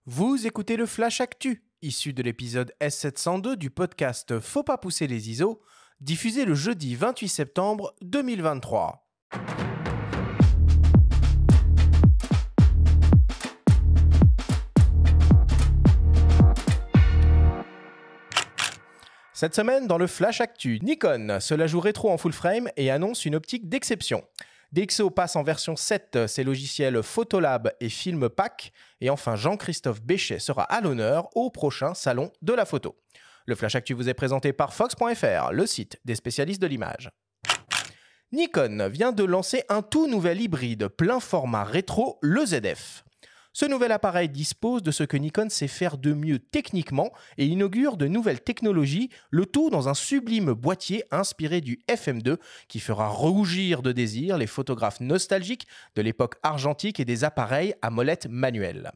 Vous écoutez le Flash Actu, issu de l'épisode S702 du podcast Faut pas pousser les ISO, diffusé le jeudi 28 septembre 2023. Cette semaine, dans le Flash Actu, Nikon se la joue rétro en full frame et annonce une optique d'exception. DxO passe en version 7 ses logiciels Photolab et Filmpack. Et enfin, Jean-Christophe Béchet sera à l'honneur au prochain salon de la photo. Le Flash Actu vous est présenté par Fox.fr, le site des spécialistes de l'image. Nikon vient de lancer un tout nouvel hybride plein format rétro, le ZF. Ce nouvel appareil dispose de ce que Nikon sait faire de mieux techniquement et inaugure de nouvelles technologies, le tout dans un sublime boîtier inspiré du FM2 qui fera rougir de désir les photographes nostalgiques de l'époque argentique et des appareils à molette manuelle.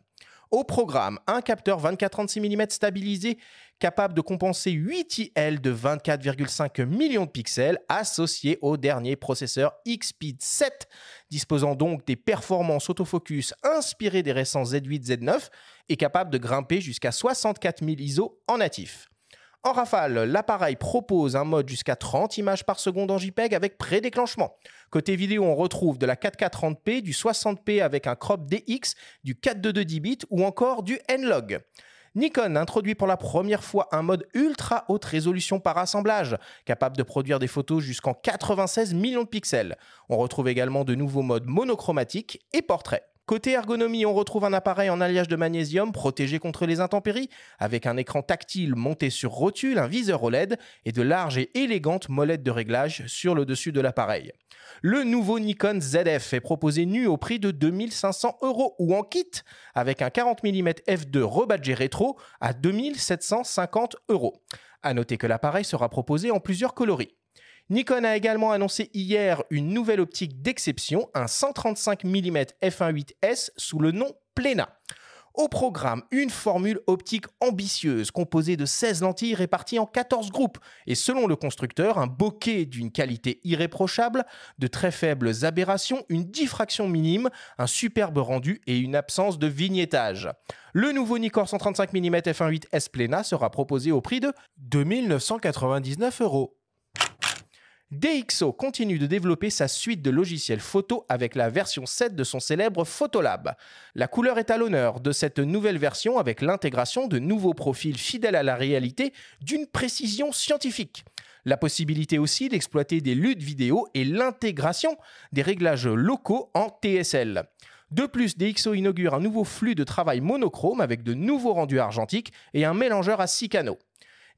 Au programme, un capteur 24-36 mm stabilisé capable de compenser 8 IL de 24,5 millions de pixels associé au dernier processeur X-Speed 7, disposant donc des performances autofocus inspirées des récents Z8, Z9 et capable de grimper jusqu'à 64 000 ISO en natif. En rafale, l'appareil propose un mode jusqu'à 30 images par seconde en JPEG avec prédéclenchement. Côté vidéo, on retrouve de la 4K 30p, du 60p avec un crop DX, du 422 10 bits ou encore du N-Log. Nikon introduit pour la première fois un mode ultra haute résolution par assemblage, capable de produire des photos jusqu'en 96 millions de pixels. On retrouve également de nouveaux modes monochromatiques et portrait. Côté ergonomie, on retrouve un appareil en alliage de magnésium protégé contre les intempéries, avec un écran tactile monté sur rotule, un viseur OLED et de larges et élégantes molettes de réglage sur le dessus de l'appareil. Le nouveau Nikon ZF est proposé nu au prix de 2 500 € ou en kit, avec un 40 mm f2 rebadgé rétro à 2 750 €. A noter que l'appareil sera proposé en plusieurs coloris. Nikon a également annoncé hier une nouvelle optique d'exception, un 135 mm f1.8S sous le nom Plena. Au programme, une formule optique ambitieuse composée de 16 lentilles réparties en 14 groupes et selon le constructeur, un bokeh d'une qualité irréprochable, de très faibles aberrations, une diffraction minime, un superbe rendu et une absence de vignettage. Le nouveau Nikkor 135 mm f1.8S Plena sera proposé au prix de 2 999 €. DxO continue de développer sa suite de logiciels photo avec la version 7 de son célèbre Photolab. La couleur est à l'honneur de cette nouvelle version avec l'intégration de nouveaux profils fidèles à la réalité d'une précision scientifique. La possibilité aussi d'exploiter des luttes vidéo et l'intégration des réglages locaux en TSL. De plus, DxO inaugure un nouveau flux de travail monochrome avec de nouveaux rendus argentiques et un mélangeur à 6 canaux.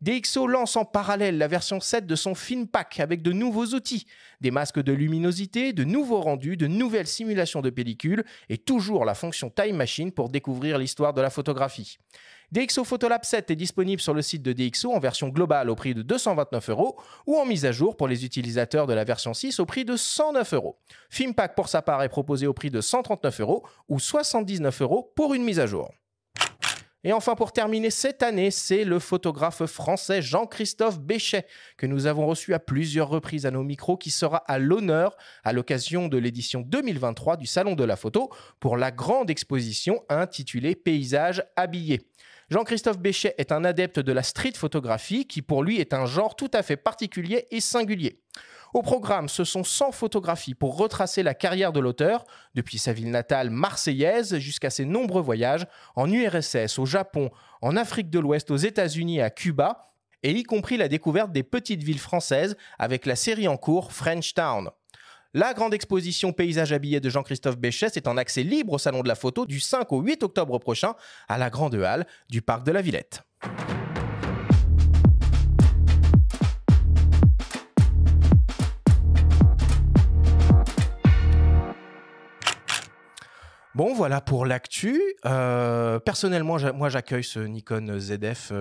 DxO lance en parallèle la version 7 de son Filmpack avec de nouveaux outils, des masques de luminosité, de nouveaux rendus, de nouvelles simulations de pellicules et toujours la fonction Time Machine pour découvrir l'histoire de la photographie. DxO Photolab 7 est disponible sur le site de DxO en version globale au prix de 229 € ou en mise à jour pour les utilisateurs de la version 6 au prix de 109 €. Filmpack pour sa part est proposé au prix de 139 € ou 79 € pour une mise à jour. Et enfin, pour terminer cette année, c'est le photographe français Jean-Christophe Béchet, que nous avons reçu à plusieurs reprises à nos micros, qui sera à l'honneur à l'occasion de l'édition 2023 du Salon de la Photo pour la grande exposition intitulée Paysages habillés. Jean-Christophe Béchet est un adepte de la street photographie qui pour lui est un genre tout à fait particulier et singulier. Au programme, ce sont 100 photographies pour retracer la carrière de l'auteur, depuis sa ville natale marseillaise jusqu'à ses nombreux voyages en URSS, au Japon, en Afrique de l'Ouest, aux États-Unis et à Cuba, et y compris la découverte des petites villes françaises avec la série en cours French Town. La grande exposition Paysages habillés de Jean-Christophe Béchet est en accès libre au Salon de la Photo du 5 au 8 octobre prochain à la Grande Halle du Parc de la Villette. Bon, voilà pour l'actu. Personnellement, moi, j'accueille ce Nikon ZF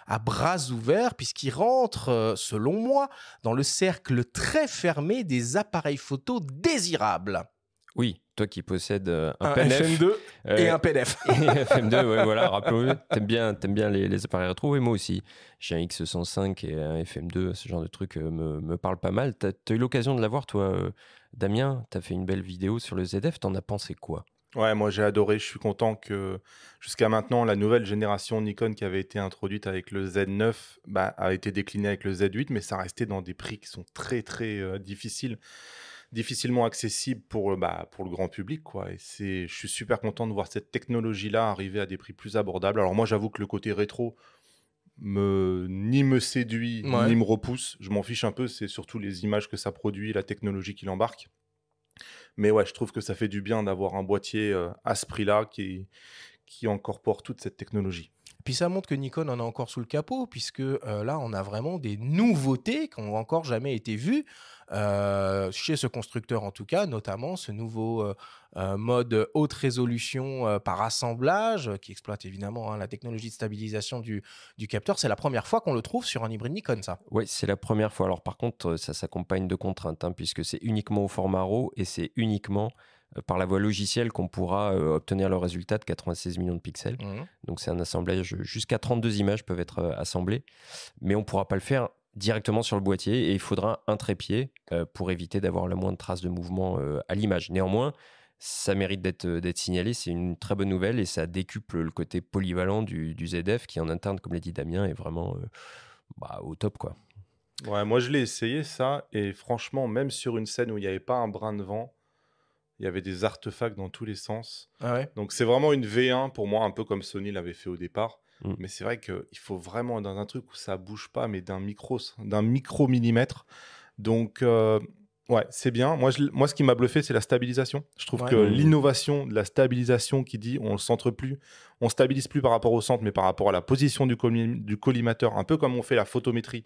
à bras ouverts puisqu'il rentre, selon moi, dans le cercle très fermé des appareils photo désirables. Oui, toi qui possèdes un PNF, FM2 et un PDF. Et FM2, ouais, voilà, rappelons-le, t'aimes bien les appareils rétro, et moi aussi. J'ai un X105 et un FM2, ce genre de truc me parle pas mal. T'as eu l'occasion de l'avoir, toi, Damien, t'as fait une belle vidéo sur le ZF, t'en as pensé quoi ? Ouais, moi j'ai adoré. Je suis content que jusqu'à maintenant, la nouvelle génération Nikon qui avait été introduite avec le Z9 a été déclinée avec le Z8, mais ça restait dans des prix qui sont très très difficilement accessibles pour le grand public, quoi. Et je suis super content de voir cette technologie-là arriver à des prix plus abordables. Alors moi, j'avoue que le côté rétro ni me séduit, Ouais. ni me repousse. Je m'en fiche un peu, c'est surtout les images que ça produit, la technologie qu'il embarque. Mais ouais, je trouve que ça fait du bien d'avoir un boîtier à ce prix-là qui incorpore toute cette technologie. Puis ça montre que Nikon en a encore sous le capot, puisque là, on a vraiment des nouveautés qui n'ont encore jamais été vues, chez ce constructeur en tout cas, notamment ce nouveau mode haute résolution par assemblage, qui exploite évidemment la technologie de stabilisation du capteur. C'est la première fois qu'on le trouve sur un hybride Nikon, ça. Oui, c'est la première fois. Alors par contre, ça s'accompagne de contraintes, puisque c'est uniquement au format RAW et c'est uniquement par la voie logicielle qu'on pourra obtenir le résultat de 96 millions de pixels. Mhm. Donc c'est un assemblage, jusqu'à 32 images peuvent être assemblées, mais on ne pourra pas le faire directement sur le boîtier et il faudra un trépied pour éviter d'avoir la moindre trace de mouvement à l'image. Néanmoins, ça mérite d'être signalé, c'est une très bonne nouvelle et ça décuple le côté polyvalent du ZF qui en interne, comme l'a dit Damien, est vraiment au top, quoi. Ouais, moi je l'ai essayé ça, et franchement, même sur une scène où il n'y avait pas un brin de vent, il y avait des artefacts dans tous les sens. Ah ouais. Donc c'est vraiment une V1 pour moi, un peu comme Sony l'avait fait au départ. Mm. Mais c'est vrai qu'il faut vraiment dans un truc où ça bouge pas, mais d'un micro-millimètre. Donc ouais, c'est bien. Moi, ce qui m'a bluffé, c'est la stabilisation. Je trouve Ouais. que l'innovation de la stabilisation qui dit on ne centre plus, on stabilise plus par rapport au centre, mais par rapport à la position du collimateur, un peu comme on fait la photométrie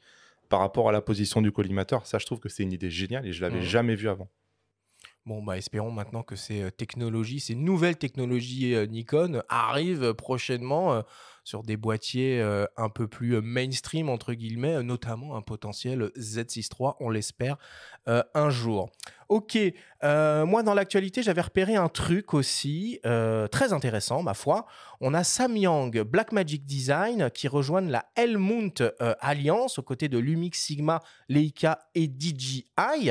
par rapport à la position du collimateur, ça je trouve que c'est une idée géniale et je l'avais jamais vu avant. Bon, espérons maintenant que ces nouvelles technologies Nikon arrivent prochainement sur des boîtiers un peu plus mainstream, entre guillemets, notamment un potentiel Z6 III, on l'espère, un jour. Ok, moi dans l'actualité, j'avais repéré un truc aussi très intéressant, ma foi. On a Samyang Blackmagic Design qui rejoignent la Helmut Alliance aux côtés de Lumix, Sigma, Leica et DJI.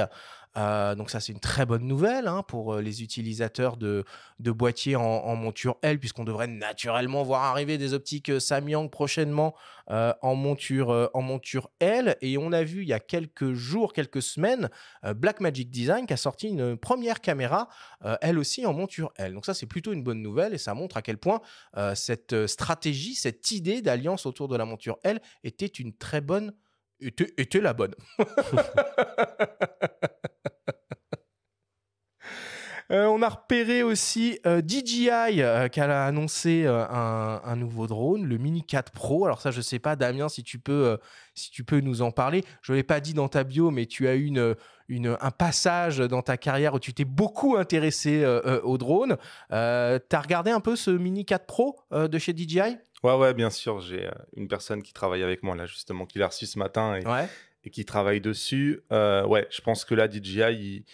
Donc ça, c'est une très bonne nouvelle pour les utilisateurs de boîtiers en monture L, puisqu'on devrait naturellement voir arriver des optiques Samyang prochainement en monture L. Et on a vu il y a quelques jours, quelques semaines, Blackmagic Design qui a sorti une première caméra, elle aussi en monture L. Donc ça, c'est plutôt une bonne nouvelle et ça montre à quel point cette stratégie, cette idée d'alliance autour de la monture L était une très bonne... était la bonne. On a repéré aussi DJI qui a annoncé un nouveau drone, le Mini 4 Pro. Alors ça, je ne sais pas, Damien, si tu peux nous en parler. Je ne l'ai pas dit dans ta bio, mais tu as eu un passage dans ta carrière où tu t'es beaucoup intéressé au drone. Tu as regardé un peu ce Mini 4 Pro de chez DJI ? Ouais, bien sûr. J'ai une personne qui travaille avec moi là, justement, qui l'a reçu ce matin et qui travaille dessus. Ouais, je pense que là, DJI,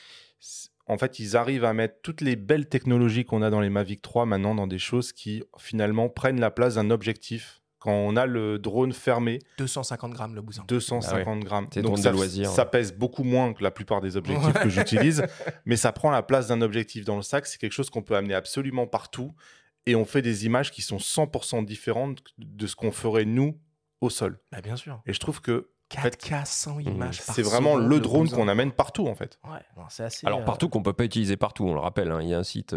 en fait, ils arrivent à mettre toutes les belles technologies qu'on a dans les Mavic 3 maintenant dans des choses qui, finalement, prennent la place d'un objectif. Quand on a le drone fermé, 250 grammes le bousin. 250 grammes. C'est Donc drone de loisir. ça pèse beaucoup moins que la plupart des objectifs que j'utilise, mais ça prend la place d'un objectif dans le sac. C'est quelque chose qu'on peut amener absolument partout et on fait des images qui sont 100% différentes de ce qu'on ferait nous au sol. Bah, bien sûr. Et je trouve que 4K 100 images par c'est vraiment seconde, le drone bousin. qu'on amène partout en fait. Ouais, non, c'est assez. Alors partout qu'on peut pas utiliser partout, on le rappelle. Il y a un site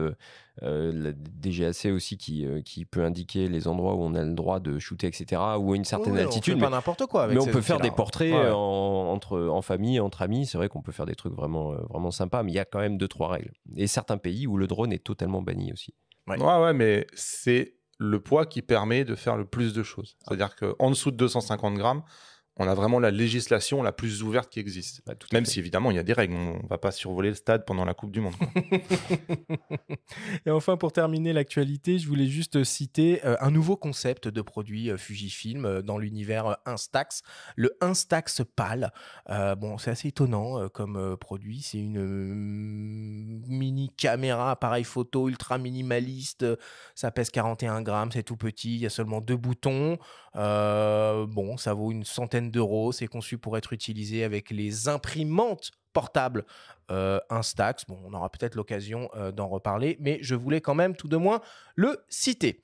la DGAC aussi qui peut indiquer les endroits où on a le droit de shooter, etc. Ou à une certaine altitude. On fait pas n'importe quoi. Avec Mais on ces peut faire des outils-là. portraits Ouais. en famille, entre amis. C'est vrai qu'on peut faire des trucs vraiment sympas, mais il y a quand même 2-3 règles. Et certains pays où le drone est totalement banni aussi. Ouais, mais c'est le poids qui permet de faire le plus de choses. C'est-à-dire qu'en dessous de 250 grammes, on a vraiment la législation la plus ouverte qui existe. Même si évidemment il y a des règles, on ne va pas survoler le stade pendant la Coupe du Monde. Et enfin, pour terminer l'actualité, je voulais juste citer un nouveau concept de produit Fujifilm dans l'univers Instax, le Instax PAL. Bon, c'est assez étonnant comme produit. C'est une mini caméra, appareil photo ultra minimaliste. Ça pèse 41 grammes, c'est tout petit. Il y a seulement 2 boutons. Bon, ça vaut une centaine d'euros. C'est conçu pour être utilisé avec les imprimantes portable Instax. Bon, on aura peut-être l'occasion d'en reparler, mais je voulais quand même tout de moins le citer.